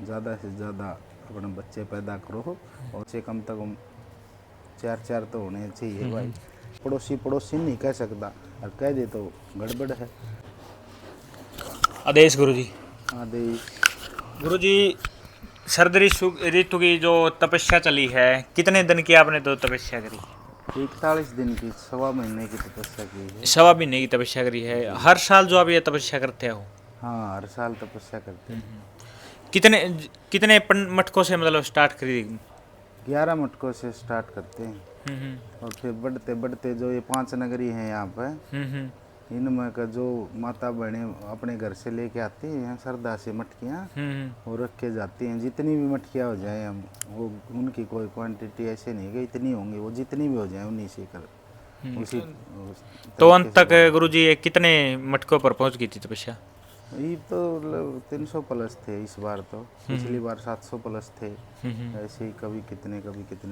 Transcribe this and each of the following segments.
ज़्यादा से ज़्यादा अपने बच्चे पैदा करो और से कम तक 4 तो होने चाहिए भाई। पड़ोसी पड़ोसी नहीं कह सकता और कह दे तो गड़बड़ है। आदेश गुरुजी। आदेश। गुरुजी, शरद ऋतु की जो तपस्या चली है, कितने दिन की आपने तो तपस्या करी? 41 दिन की, 1.25 महीने की तपस्या की है। 1.25 महीने की तपस्या करी है। जी। हर साल जो आप ये तपस्या करते हो? हाँ, हर साल तपस्या करते हैं। कितने कितने मटकों से मतलब स्टार्ट करी? 11 मटकों से स्टार्ट करते हैं और फिर बढ़ते बढ़ते जो ये 5 नगरी हैं यहाँ पर, इनमें का जो माता बहनें अपने घर से लेके आती हैं श्रद्धा से मटकियाँ, वो रख के जाती हैं। जितनी भी मटकियाँ हो जाए हम वो उनकी कोई क्वांटिटी ऐसे नहीं कि इतनी होंगी, वो जितनी भी हो जाए उन्हीं से कर उसी तो अंत तरीके से तक भोग। गुरुजी ये कितने मटकों पर पहुंच गई थी तपस्या? ये तो 300 प्लस थे इस बार, तो पिछली बार 700 प्लस थे। ऐसे ही कभी कितने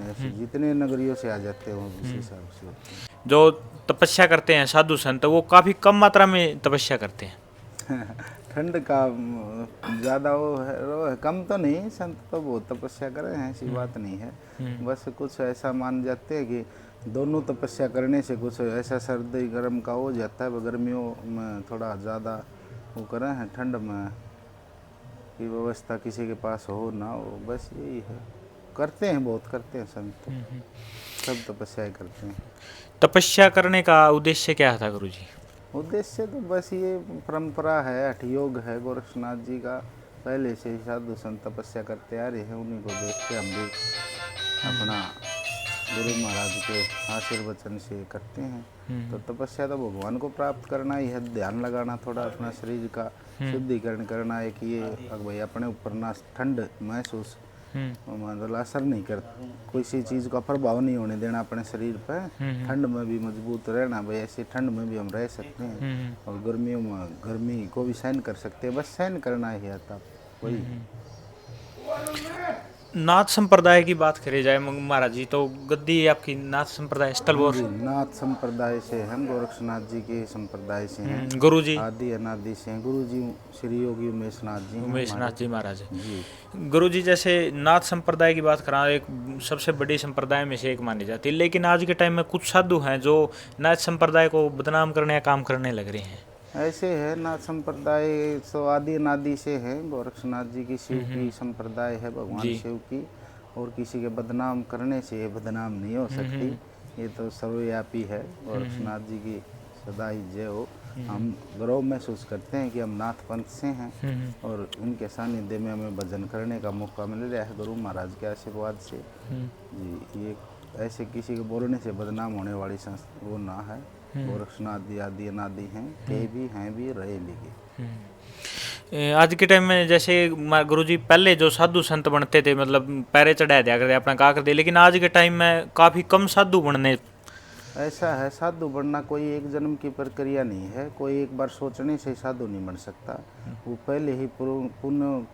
ऐसे जितने नगरियों से आ जाते हैं उस हिसाब से होते हैं। जो तपस्या करते हैं साधु संत, वो काफ़ी कम मात्रा में तपस्या करते हैं। ठंड का ज़्यादा वो है, कम तो नहीं, संत तो बहुत तपस्या कर रहे हैं, ऐसी बात नहीं है। बस कुछ ऐसा मान जाते हैं कि दोनों तपस्या करने से कुछ ऐसा सर्दी गर्म का हो जाता है। गर्मियों में थोड़ा ज़्यादा वो करें हैं, ठंड में की व्यवस्था किसी के पास हो ना हो, बस यही है। करते हैं, बहुत करते हैं संत तो, सब तपस्याएं करते हैं। तपस्या करने का उद्देश्य क्या था गुरुजी? उद्देश्य तो बस ये परंपरा है, हठ योग है गोरक्षनाथ जी का। पहले से ही साधु संत तपस्या करते आ रहे हैं, उन्हीं को देख के हम भी अपना गुरु महाराज के आशीर्वचन से करते हैं। तो तपस्या तो भगवान को प्राप्त करना ही है, ध्यान लगाना, थोड़ा अपना शरीर का शुद्धिकरण करना है कि ये भाई अपने ऊपर ना ठंड महसूस मतलब असर नहीं कर, कोई सी चीज़ का प्रभाव नहीं होने देना अपने शरीर पर। ठंड में भी मजबूत रहना भाई, ऐसे ठंड में भी हम रह सकते हैं और गर्मियों में गर्मी को भी सहन कर सकते हैं, बस सहन करना ही आता वही। नाथ संप्रदाय की बात करी जाए महाराज जी, तो गद्दी आपकी नाथ संप्रदाय हाँ स्थलबोर। जी, नाथ संप्रदाय से हम गोरक्षनाथ जी के संप्रदाय से हैं, गुरुजी आदि अनादि से हैं। गुरु जी श्री योगी उमेश नाथ जी हैं उमेश हमारे। नाथ जी महाराज। जी। गुरुजी, जैसे नाथ संप्रदाय की बात करा, एक सबसे बड़ी संप्रदाय में से एक मानी जाती है, लेकिन आज के टाइम में कुछ साधु हैं जो नाथ संप्रदाय को बदनाम करने का काम करने लग रहे हैं। ऐसे है, नाथ संप्रदाय तो आदि अनादि से है। गोरक्षनाथ जी की शिव की संप्रदाय है, भगवान जी। शिव की, और किसी के बदनाम करने से ये बदनाम नहीं हो सकती। ये तो सर्वव्यापी है। गोरक्षनाथ जी की सदा ही जय हो। हम गर्व महसूस करते हैं कि हम नाथ पंथ से हैं और इनके सानिध्य में हमें भजन करने का मौका मिल रहा है गुरु महाराज के आशीर्वाद से। जी, ये ऐसे किसी के बोलने से बदनाम होने वाली संस्था वो ना है। गोरक्षनाथ जी आदि अनादि हैं, थे भी हैं भी रहे भी। आज के टाइम में जैसे गुरुजी पहले जो साधु संत बनते थे, मतलब पैरे चढ़ा दिया करते अपना का कर दे, लेकिन आज के टाइम में काफ़ी कम साधु बनने। ऐसा है, साधु बनना कोई एक जन्म की प्रक्रिया नहीं है, कोई एक बार सोचने से साधु नहीं बन सकता। वो पहले ही पुण्य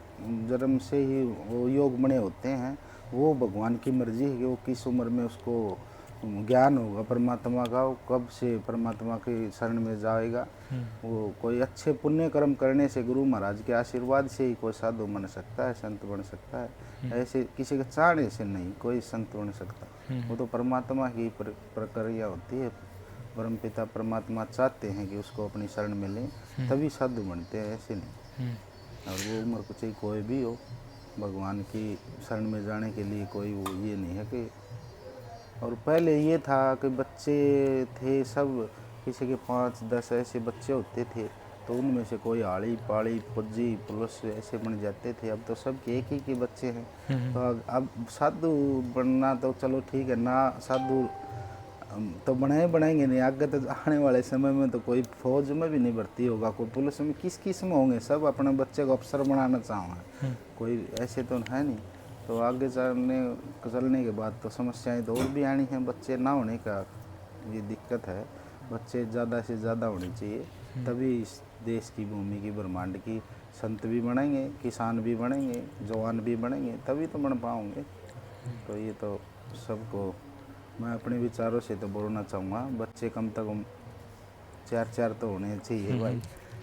जन्म से ही वो योग बने होते हैं। वो भगवान की मर्जी है कि वो किस उम्र में उसको ज्ञान होगा परमात्मा का, वो कब से परमात्मा के शरण में जाएगा। वो कोई अच्छे पुण्य कर्म करने से, गुरु महाराज के आशीर्वाद से ही कोई साधु बन सकता है, संत बन सकता है। ऐसे किसी के चाहने से नहीं कोई संत बन सकता। वो तो परमात्मा की प्रक्रिया होती है। परमपिता परमात्मा चाहते हैं कि उसको अपनी शरण में लें, तभी साधु बनते हैं, ऐसे नहीं। और वो उम्र को चाहे कोई भी हो, भगवान की शरण में जाने के लिए कोई वो ये नहीं है कि। और पहले ये था कि बच्चे थे सब, किसी के 5-10 ऐसे बच्चे होते थे, तो उनमें से कोई आड़ी पाड़ी फौजी पुलिस ऐसे बन जाते थे। अब तो सबके एक ही के बच्चे हैं। तो अब साधु बनना तो चलो ठीक है ना, साधु तो बनाएंगे नहीं, आगे तो आने वाले समय में तो कोई फौज में भी नहीं भर्ती होगा, कोई पुलिस में, किस में होंगे, सब अपने बच्चे को अफसर बनाना चाहेंगे, कोई ऐसे तो है नहीं। तो आगे चलने के बाद तो समस्याएं तो और भी आनी हैं। बच्चे ना होने का ये दिक्कत है, बच्चे ज़्यादा से ज़्यादा होने चाहिए, तभी इस देश की भूमि की ब्रह्मांड की संत भी बनेंगे, किसान भी बनेंगे, जवान भी बनेंगे, तभी तो बन पाओगे। तो ये तो सबको मैं अपने विचारों से तो बोलना चाहूँगा, बच्चे कम से कम 4 तो होने चाहिए भाई।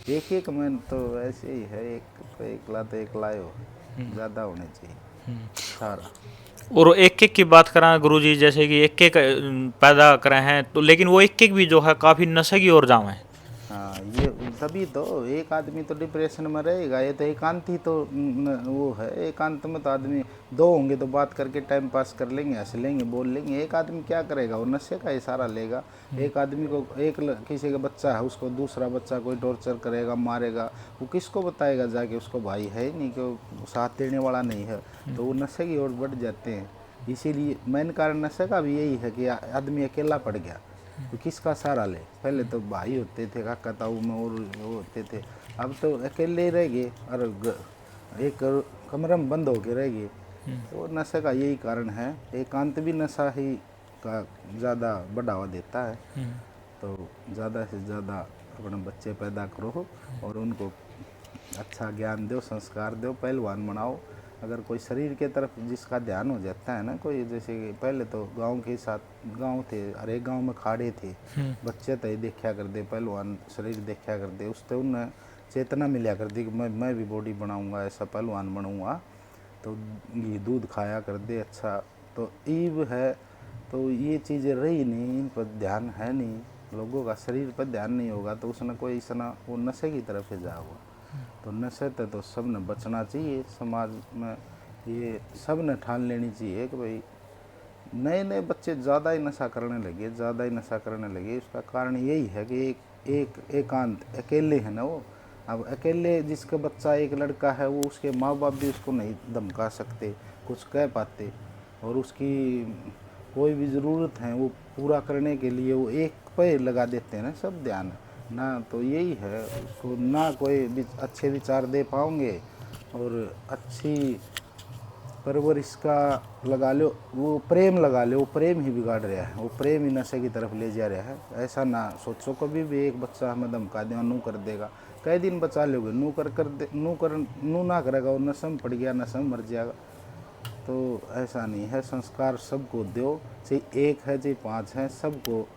एक में तो ऐसे ही है, एक तो एक लाए हो। ज़्यादा होने चाहिए सारा। और एक एक की बात करें गुरुजी, जैसे कि एक एक पैदा करे हैं तो, लेकिन वो एक एक भी जो है काफ़ी नशे की ओर जावे हैं। हाँ, ये तभी तो एक आदमी तो डिप्रेशन में रहेगा। ये तो एकांत ही तो वो है। एकांत में तो आदमी दो होंगे तो बात करके टाइम पास कर लेंगे, हंस लेंगे, बोल लेंगे। एक आदमी क्या करेगा, वो नशे का इशारा लेगा। एक आदमी को किसी का बच्चा है, उसको दूसरा बच्चा कोई टॉर्चर करेगा, मारेगा, वो किसको बताएगा जाके? उसको भाई है ही नहीं, कि वो साथ देने वाला नहीं है, तो वो नशे की ओर बढ़ जाते हैं। इसीलिए मेन कारण नशे का भी यही है कि आदमी अकेला पड़ गया तो किसका सहारा ले। पहले तो भाई होते थे, काका ताऊ में और वो होते थे, अब तो अकेले ही रह गए और एक कमरे में बंद होके रह गए। तो नशे का यही कारण है। एकांत भी नशा ही का ज़्यादा बढ़ावा देता है। तो ज़्यादा से ज़्यादा अपने बच्चे पैदा करो और उनको अच्छा ज्ञान दो, संस्कार दो, पहलवान बनाओ। अगर कोई शरीर के तरफ जिसका ध्यान हो जाता है ना, कोई जैसे कि पहले तो गांव के साथ गांव थे, हर एक गांव में खाड़े थे, बच्चे तो देखा कर दे, पहलवान शरीर देखा कर दे, उससे उन्हें चेतना मिला कर दी कि मैं भी बॉडी बनाऊंगा, ऐसा पहलवान बनूंगा। तो ये दूध खाया कर दे अच्छा। तो ईव है, तो ये चीज़ें रही नहीं, इन पर ध्यान है नहीं, लोगों का शरीर पर ध्यान नहीं होगा तो उसने कोई इसना वो नशे की तरफ ही जा हुआ। तो नशे से तो सब ने बचना चाहिए। समाज में ये सब ने ठान लेनी चाहिए कि भाई नए नए बच्चे ज़्यादा ही नशा करने लगे, ज़्यादा ही नशा करने लगे। उसका कारण यही है कि एक एकांत अकेले है ना वो। अब अकेले जिसका बच्चा एक लड़का है, वो उसके माँ बाप भी उसको नहीं धमका सकते, कुछ कह पाते, और उसकी कोई भी ज़रूरत है वो पूरा करने के लिए वो एक पे लगा देते हैं ना सब ध्यान ना। तो यही है, उसको ना कोई अच्छे विचार दे पाओगे और अच्छी परवरिश का लगा लो, वो प्रेम लगा लो, वो प्रेम ही बिगाड़ रहा है, वो प्रेम ही नशे की तरफ ले जा रहा है। ऐसा ना सोचो कभी भी एक बच्चा हमें धमका देगा, नू कर देगा, कई दिन बचा लोगे, नू ना करेगा, वो नशे में पड़ गया, नशे में मर जाएगा। तो ऐसा नहीं है। संस्कार सबको दो, चाहे एक है चाहे 5 है, सबको।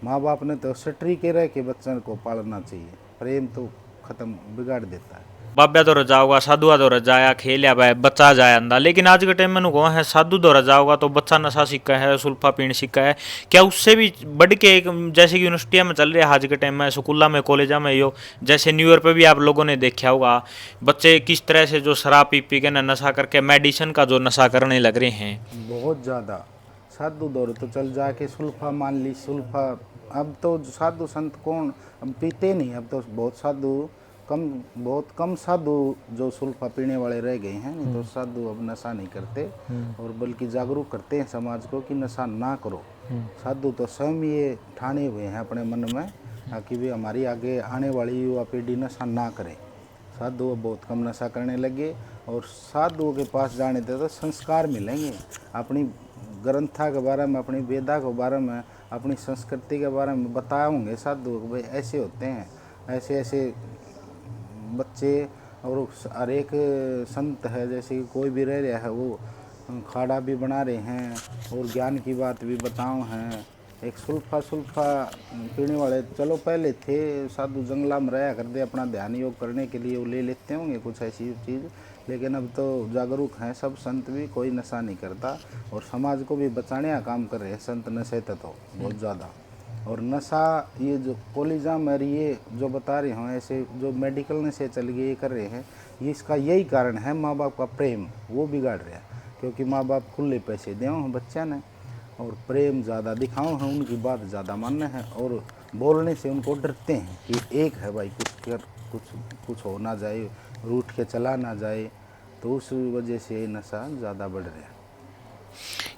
माँ बाप ने तो सटरी के रह के बच्चों को पालना चाहिए। प्रेम तो ख़त्म बिगाड़ देता है। बाब्या तो रजा होगा, साधुआ तो रजाया खेलिया भाई बच्चा जाया अंदा, लेकिन आज के टाइम में कौन है साधु तो रजा होगा तो बच्चा नशा सीखा है, सुल्फा पीण सीखा है। क्या उससे भी बढ़ के एक जैसे कि यूनिवर्सिटियाँ में चल रहा है आज के टाइम में, स्कूलों में, कॉलेजा में, यो जैसे न्यू ईयर पे भी आप लोगों ने देखा होगा बच्चे किस तरह से जो शराब पी पी के नशा करके मेडिसिन का जो नशा करने लग रहे हैं। बहुत ज़्यादा साधु दौड़ तो चल जाके सुल्फा मान ली, सुल्फा। अब तो साधु संत कौन अब पीते नहीं, अब तो बहुत कम साधु जो सुल्फा पीने वाले रह गए हैं। नहीं तो साधु अब नशा नहीं करते और बल्कि जागरूक करते हैं समाज को कि नशा ना करो। साधु तो स्वयं ये ठाने हुए हैं अपने मन में कि भी हमारी आगे आने वाली युवा पीढ़ी नशा ना करे। साधु बहुत कम नशा करने लगे और साधुओं के पास जाने से तो संस्कार मिलेंगे, अपनी ग्रंथा के बारे में, अपनी वेदा के बारे में, अपनी संस्कृति के बारे में बताओगे साधु भाई ऐसे होते हैं, ऐसे ऐसे बच्चे। और हर एक संत है जैसे कि कोई भी रह रहा है वो खाड़ा भी बना रहे हैं और ज्ञान की बात भी बताओ हैं। एक सुल्फा पीने वाले चलो पहले थे साधु, जंगला में रहा करते अपना ध्यान योग करने के लिए वो ले लेते होंगे कुछ ऐसी चीज़, लेकिन अब तो जागरूक हैं सब संत भी, कोई नशा नहीं करता और समाज को भी बचाने का काम कर रहे हैं संत नशे तो बहुत ज़्यादा। और नशा ये जो कॉलेजा में ये जो बता रहे हों ऐसे जो मेडिकल नशे चल गए ये कर रहे हैं, ये इसका यही कारण है माँ बाप का प्रेम, वो बिगाड़ रहा है। क्योंकि माँ बाप खुले पैसे दें हैं बच्चा ने और प्रेम ज़्यादा दिखाओ हैं, उनकी बात ज़्यादा मानना है और बोलने से उनको डरते हैं कि एक है भाई कुछ हो ना जाए, रूठ के चला ना जाए। तो उस वजह से नशा ज़्यादा बढ़ रहा है।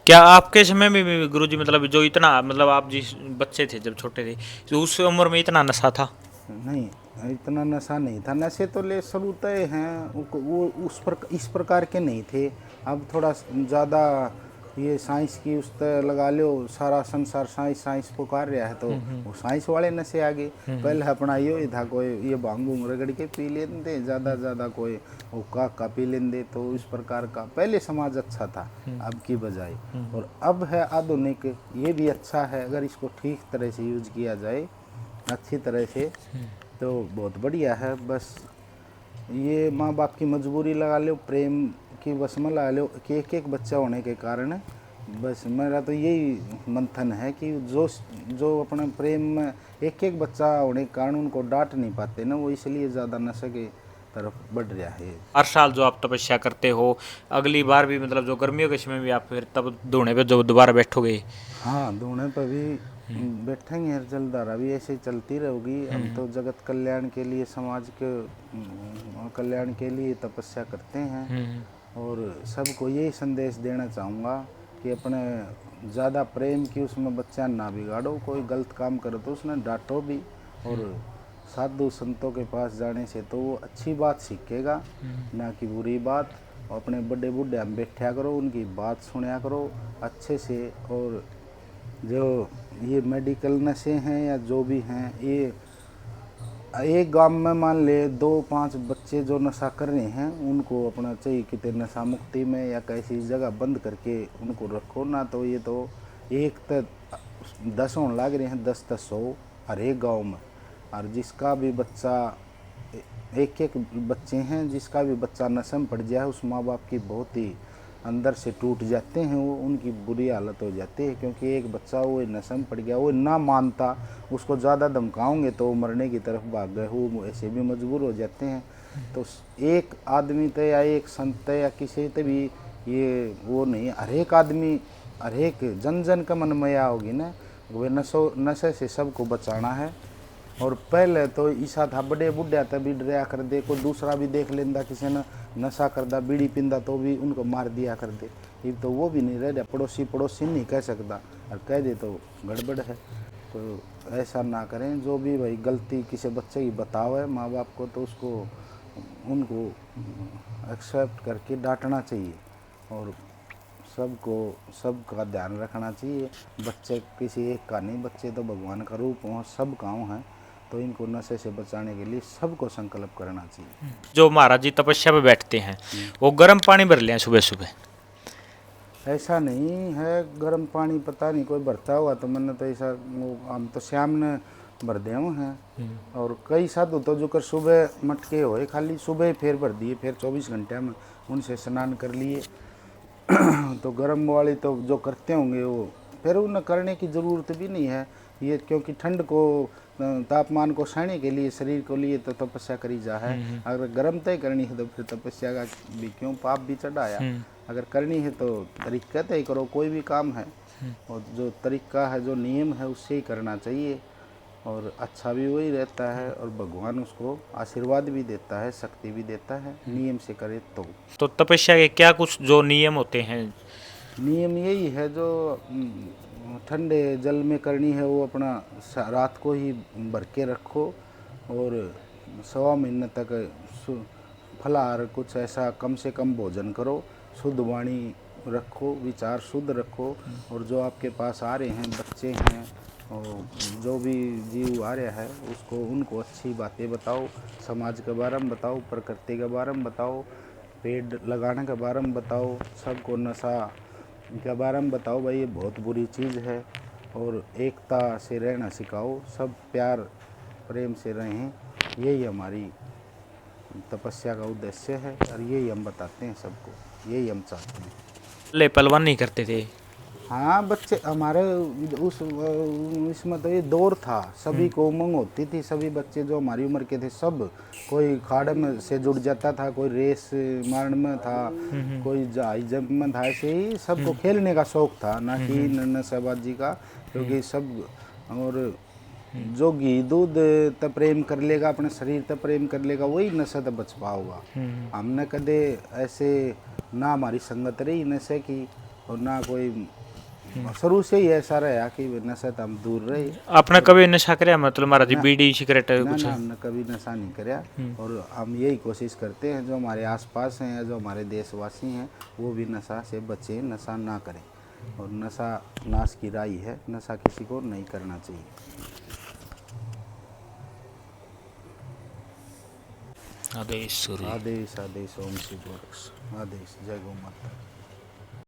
क्या आपके समय में भी गुरुजी मतलब जो इतना मतलब आप जिस बच्चे थे जब छोटे थे तो उस उम्र में इतना नशा था? नहीं, इतना नशा नहीं था। नशे तो ले सब तय हैं, वो इस प्रकार के नहीं थे। अब थोड़ा ज़्यादा ये साइंस की उस तरह लगा लो, सारा संसार साइंस पुकार रहा है तो वो साइंस वाले नशे आ गए। पहले अपना ये था कोई ये भांग भूंग रगड़ के पी लेते, ज़्यादा कोई वो का पी लेते। तो इस प्रकार का पहले समाज अच्छा था अब की बजाय, और अब है आधुनिक, ये भी अच्छा है अगर इसको ठीक तरह से यूज किया जाए अच्छी तरह से तो बहुत बढ़िया है। बस ये माँ बाप की मजबूरी लगा लो, प्रेम की बस में लगा लो कि एक एक बच्चा होने के कारण बस मेरा तो यही मंथन है कि जो जो अपने प्रेम में एक एक बच्चा होने के कारण उनको डांट नहीं पाते ना, वो इसलिए ज़्यादा नशे की तरफ बढ़ रहा है। हर साल जो आप तपस्या करते हो, अगली बार भी मतलब जो गर्मियों के समय भी आप फिर तब धोने पे जो दोबारा बैठोगे? हाँ, धोने पर भी बैठेंगे, हर जलधारा भी ऐसे ही चलती रहेगी। हम तो जगत कल्याण के लिए, समाज के कल्याण के लिए तपस्या करते हैं और सबको यही संदेश देना चाहूँगा कि अपने ज़्यादा प्रेम की उसमें बच्चा ना बिगाड़ो, कोई गलत काम करे तो उसने डांटो भी, और साधु संतों के पास जाने से तो वो अच्छी बात सीखेगा, ना कि बुरी बात। और अपने बड़े बूढ़े हम बैठा करो, उनकी बात सुना करो अच्छे से। और जो ये मेडिकल नशे हैं या जो भी हैं, ये एक गांव में मान ले 2-5 बच्चे जो नशा कर रहे हैं, उनको अपना चाहिए कि नशा मुक्ति में या कैसी जगह बंद करके उनको रखो ना। तो ये तो एक तो 10 होने लग रहे हैं, 10 100 हर एक गाँव में। और जिसका भी बच्चा, एक एक बच्चे हैं, जिसका भी बच्चा नशे में पड़ जाए, उस माँ बाप की बहुत ही अंदर से टूट जाते हैं, वो उनकी बुरी हालत हो जाती है। क्योंकि एक बच्चा वो नशे में पड़ गया, वो ना मानता, उसको ज़्यादा धमकाओगे तो वो मरने की तरफ भाग गए, वो ऐसे भी मजबूर हो जाते हैं। तो एक आदमी तो या एक संत या किसी तो भी ये वो नहीं, हर एक आदमी, हर एक जन जन का मन मया होगी ना, वे नशे से सबको बचाना है। और पहले तो ईसा था, बड़े बुढ़िया तो भी डराया कर दे, कोई दूसरा भी देख लेंदा किसी ने नशा करदा, बीड़ी पींदा तो भी उनको मार दिया कर दे। ये तो वो भी नहीं रह, पड़ोसी पड़ोसी नहीं कह सकता, और कह दे तो गड़बड़ है। तो ऐसा ना करें। जो भी भाई गलती किसी बच्चे की बताओ है माँ बाप को, तो उसको उनको एक्सेप्ट करके डांटना चाहिए और सबको सबका ध्यान रखना चाहिए। बच्चे किसी एक का नहीं, बच्चे तो भगवान का रूप हो, सब गाँव हैं। तो इनको नशे से बचाने के लिए सबको संकल्प करना चाहिए। जो महाराज जी तपस्या पे बैठते हैं, वो गर्म पानी भर लें सुबह सुबह? ऐसा नहीं है, गर्म पानी पता नहीं कोई भरता हुआ, तो मैंने तो ऐसा, वो हम तो शाम ने भर दे हैं। और कई साधु तो जो कर सुबह मटके होए खाली सुबह ही फिर भर दिए, फिर 24 घंटे में उनसे स्नान कर लिए। तो गर्म वाली तो जो करते होंगे वो फिर उन्हें करने की ज़रूरत भी नहीं है ये, क्योंकि ठंड को तापमान को सहने के लिए शरीर को लिए तो तपस्या करी जा है। अगर गर्म तय करनी है तो फिर तपस्या का भी क्यों पाप भी चढ़ाया। अगर करनी है तो तरीका तय करो, कोई भी काम है और जो तरीका है, जो नियम है, उससे ही करना चाहिए और अच्छा भी वही रहता है और भगवान उसको आशीर्वाद भी देता है, शक्ति भी देता है, नियम से करे तो तपस्या के क्या कुछ जो नियम होते हैं? नियम यही है, जो ठंडे जल में करनी है वो अपना रात को ही भर के रखो और 1.25 महीने तक फलाहार कुछ ऐसा कम से कम भोजन करो, शुद्ध वाणी रखो, विचार शुद्ध रखो। और जो आपके पास आ रहे हैं, बच्चे हैं और जो भी जीव आ रहा है, उसको उनको अच्छी बातें बताओ, समाज के बारे में बताओ, प्रकृति के बारे में बताओ, पेड़ लगाने के बारे में बताओ, सबको नशा के बारे में बताओ, भाई ये बहुत बुरी चीज़ है। और एकता से रहना सिखाओ, सब प्यार प्रेम से रहें। यही हमारी तपस्या का उद्देश्य है और यही हम बताते हैं सबको, यही हम चाहते हैं। ले पहलवान नहीं करते थे? हाँ, बच्चे हमारे उस इसमें तो ये दौर था, सभी को उमंग होती थी, सभी बच्चे जो हमारी उम्र के थे सब, कोई खाड़ में से जुड़ जाता था, कोई रेस मारने में था, कोई हाई जंप में था, ऐसे ही सबको खेलने का शौक था, ना कि नशेबाजी का। क्योंकि सब, और जो घी दूध तब प्रेम कर लेगा, अपने शरीर तब प्रेम कर लेगा, वही नशे तब बच पाओगा। हमने कदे ऐसे ना हमारी संगत रही नशे की और ना कोई, शुरू से ही ऐसा रहा कि नशे तो हम दूर रहे। आपने कभी नशा कराया मतलब महाराज जी, बीड़ी सिगरेट ना कुछ? ना, हमने कभी नशा नहीं कराया। और हम यही कोशिश करते हैं जो हमारे आसपास हैं या जो हमारे देशवासी हैं, वो भी नशा से बचें, नशा ना करें। और नशा नाश की राई है, नशा किसी को नहीं करना चाहिए। आदेश सूर्य। आदेश आदेश, ओम शिव वृक्ष, आदेश, जय गौ माता।